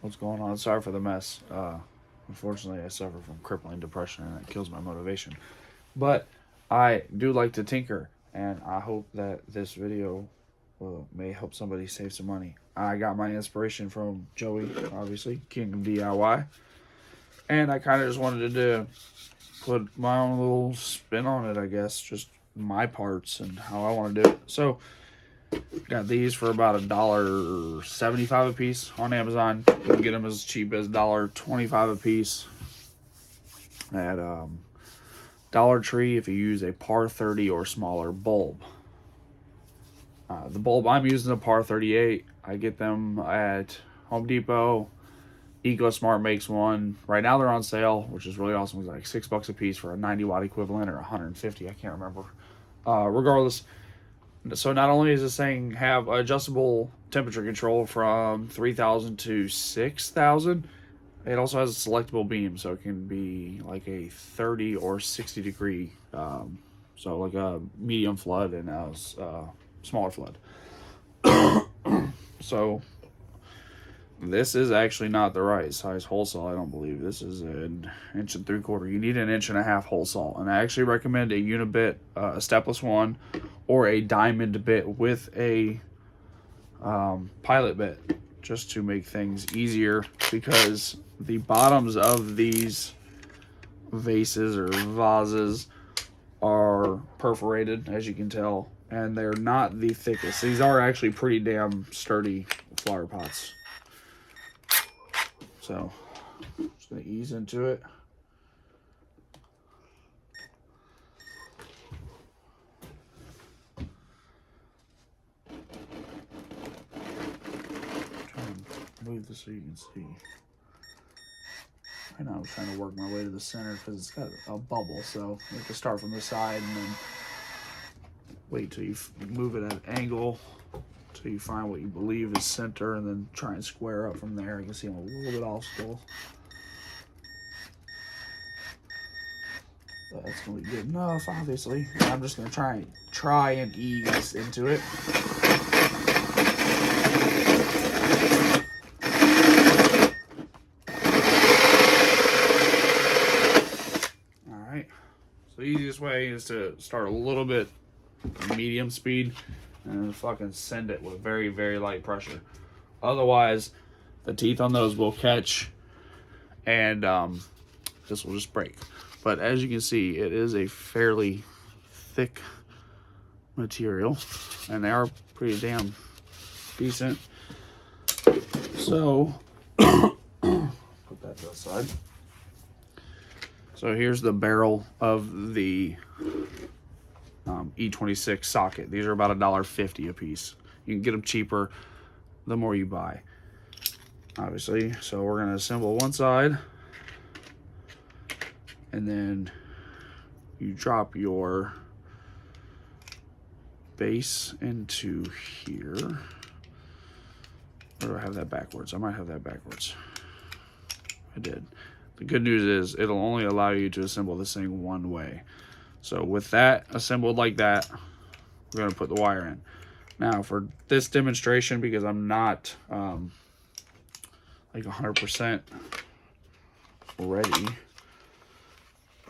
what's going on. Sorry for the mess. Unfortunately, I suffer from crippling depression, and it kills my motivation. But I do like to tinker, and I hope that this video may help somebody save some money. I got my inspiration from Joey, obviously, King of DIY, and I kind of just wanted to put my own little spin on it, I guess, just my parts and how I want to do it. So, got these for about $1.75 a piece on Amazon. You can get them as cheap as $1.25 a piece at Dollar Tree if you use a par 30 or smaller bulb. The bulb I'm using is a par 38. I get them at Home Depot. EcoSmart makes one. Right now they're on sale, which is really awesome. It's like $6 a piece for a 90 watt equivalent, or 150. I can't remember. Regardless, so not only is this thing have adjustable temperature control from 3,000 to 6,000, it also has a selectable beam, so it can be like a 30 or 60 degree, so like a medium flood and a smaller flood. So this is actually not the right size hole saw, I don't believe. This is an 1 3/4. You need an 1.5 hole saw, and I actually recommend a unibit, a stepless one, or a diamond bit with a pilot bit, just to make things easier, because the bottoms of these vases or vases are perforated, as you can tell, and they're not the thickest. These are actually pretty damn sturdy flower pots. So, just going to ease into it. Try and move this so you can see. Right now I'm trying to work my way to the center because it's got a bubble, so you have to start from the side and then wait till you move it at an angle till you find what you believe is center, and then try and square up from there. You can see I'm a little bit off still. But that's going to be good enough, obviously. And I'm just going to try and ease into it. Alright. So the easiest way is to start a little bit medium speed and then fucking send it with very, very light pressure. Otherwise, the teeth on those will catch and this will just break. But as you can see, it is a fairly thick material, and they are pretty damn decent. So, put that to the side. So here's the barrel of the E26 socket. These are about $1.50 a piece. You can get them cheaper the more you buy, obviously. So we're going to assemble one side, and then you drop your base into here. Or do I have that backwards? I might have that backwards. I did. The good news is it'll only allow you to assemble this thing one way. So with that assembled like that, we're going to put the wire in. Now for this demonstration, because I'm not like 100% ready,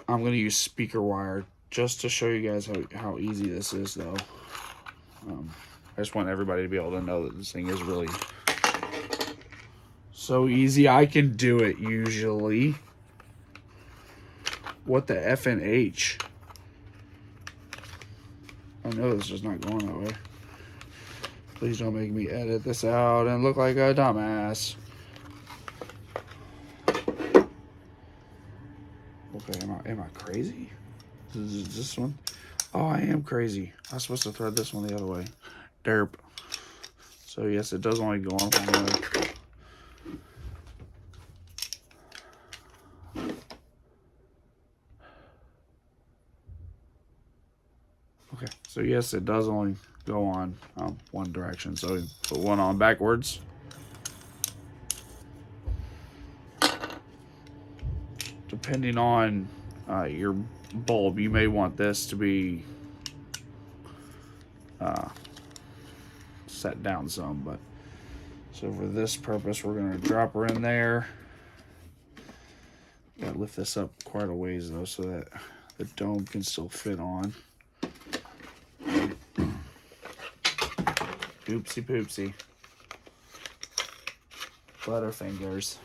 I'm going to use speaker wire just to show you guys how easy this is, though. I just want everybody to be able to know that this thing is really so easy. I can do it usually. What the F and H? I know this is not going that way. Please don't make me edit this out and look like a dumbass. Okay, am I crazy? Is this one? Oh, I am crazy. I was supposed to thread this one the other way. Derp. So yes, it does only go on one way. Okay, so yes, it does only go on one direction. So we put one on backwards. Depending on your bulb, you may want this to be set down some, but So for this purpose, we're going to drop her in there. Got to lift this up quite a ways though, so that the dome can still fit on. Oopsie poopsie. Butterfingers.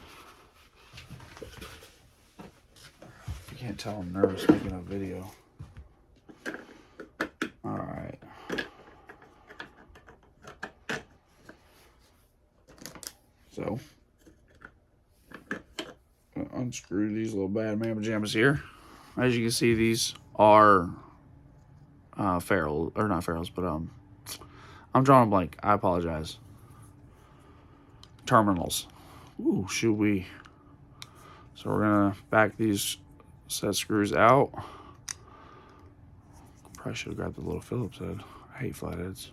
You can't tell I'm nervous making a video. Alright. So, unscrew these little bad man pajamas here. As you can see, these are ferrule, or not ferrules, but I'm drawing a blank. I apologize. Terminals. Ooh, should we? So we're gonna back these set screws out. Probably should have grabbed the little Phillips head. I hate flatheads.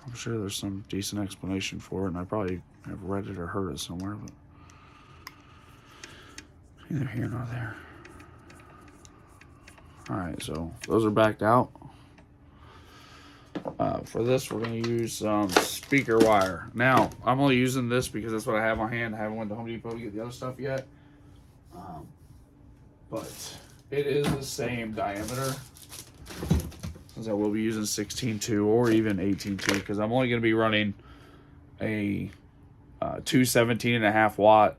I'm sure there's some decent explanation for it, and I probably have read it or heard it somewhere, but neither here nor there. Alright, so those are backed out. For this, we're going to use some speaker wire. Now, I'm only using this because that's what I have on hand. I haven't went to Home Depot to get the other stuff yet. But it is the same diameter, since I will be using 16.2 or even 18.2, because I'm only going to be running a 2 17.5 watt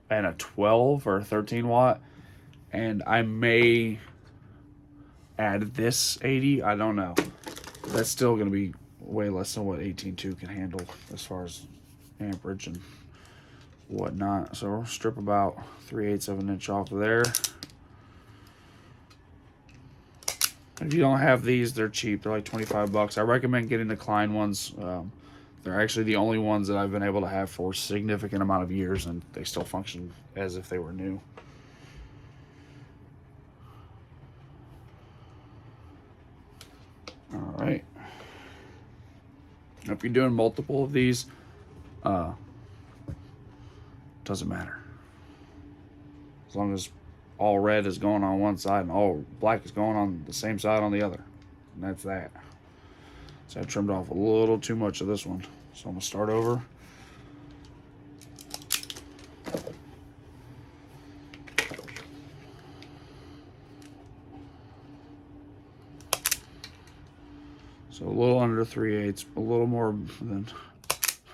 and a 12 or 13 watt, and I may add this 80. I don't know. That's still going to be way less than what 18.2 can handle as far as amperage and whatnot. So we'll strip about 3/8 of an inch off of there. If you don't have these, they're cheap. They're like 25 bucks. I recommend getting the Klein ones. They're actually the only ones that I've been able to have for a significant amount of years, and they still function as if they were new. All right. If you're doing multiple of these, doesn't matter. As long as all red is going on one side and all black is going on the same side on the other. And that's that. So I trimmed off a little too much of this one. So I'm going to start over. So a little under 3/8, a little more than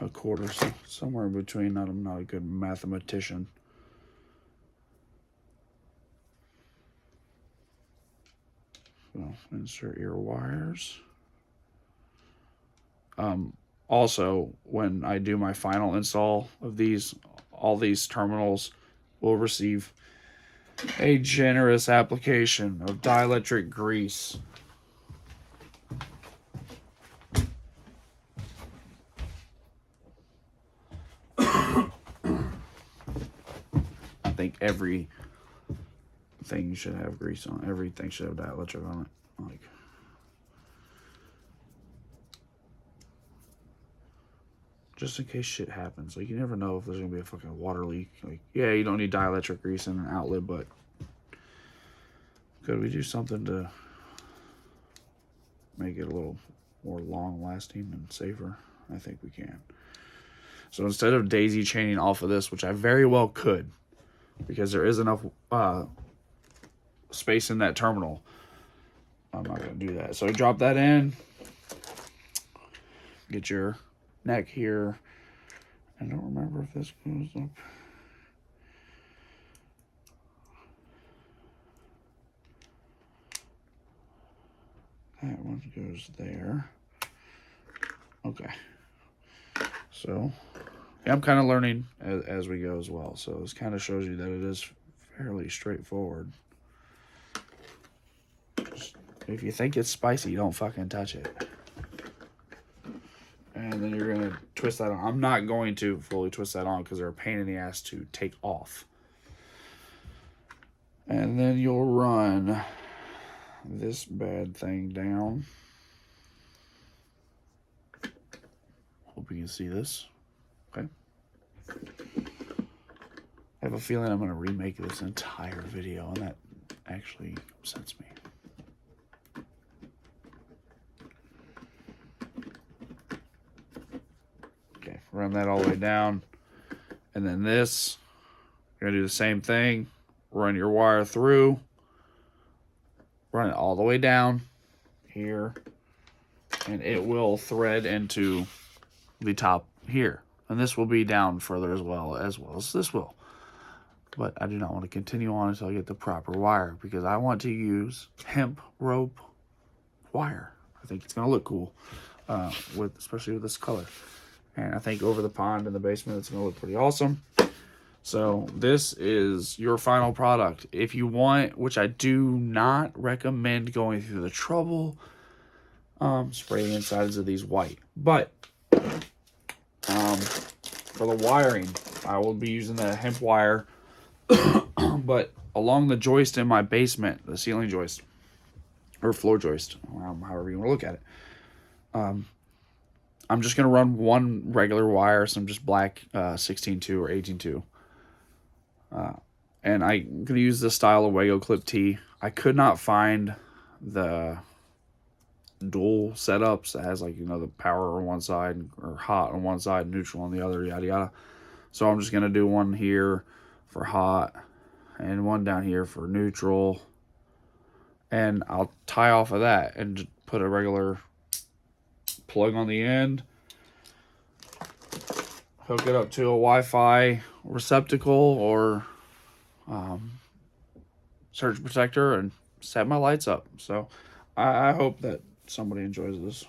a quarter, so somewhere in between. I'm not a good mathematician. So insert your wires. Also, when I do my final install of these, all these terminals will receive a generous application of dielectric grease. I think everything should have grease on it. Everything should have dielectric on it. Like, just in case shit happens. Like, you never know if there's gonna be a fucking water leak. Like, yeah, you don't need dielectric grease in an outlet, but could we do something to make it a little more long lasting and safer? I think we can. So instead of daisy chaining off of this, which I very well could, because there is enough space in that terminal, I'm not going to do that. So drop that in, get your neck here. I don't remember if this goes up. That one goes there. Okay. So, yeah, I'm kind of learning as we go as well. So this kind of shows you that it is fairly straightforward. Just, if you think it's spicy, don't fucking touch it. And then you're going to twist that on. I'm not going to fully twist that on because they're a pain in the ass to take off. And then you'll run this bad thing down. Hope you can see this. Okay. I have a feeling I'm going to remake this entire video, and that actually upsets me. run that all the way down. And then this, you're going to do the same thing. Run your wire through. Run it all the way down here. And it will thread into the top here. And this will be down further as well as this will. But I do not want to continue on until I get the proper wire, because I want to use hemp rope wire. I think it's going to look cool, especially with this color. And I think over the pond in the basement, it's going to look pretty awesome. So this is your final product. If you want, which I do not recommend going through the trouble, spray the insides of these white. But for the wiring, I will be using the hemp wire. But along the joist in my basement, the ceiling joist, or floor joist, however you want to look at it, I'm just going to run one regular wire, some just black 16-2 or 18-2. And I'm going to use this style of Wago Clip T. I could not find the dual setups that has, like, you know, the power on one side, or hot on one side, neutral on the other, yada yada. So I'm just going to do one here for hot and one down here for neutral, and I'll tie off of that and just put a regular plug on the end, hook it up to a Wi-Fi receptacle or surge protector, and set my lights up. So I hope that somebody enjoys this.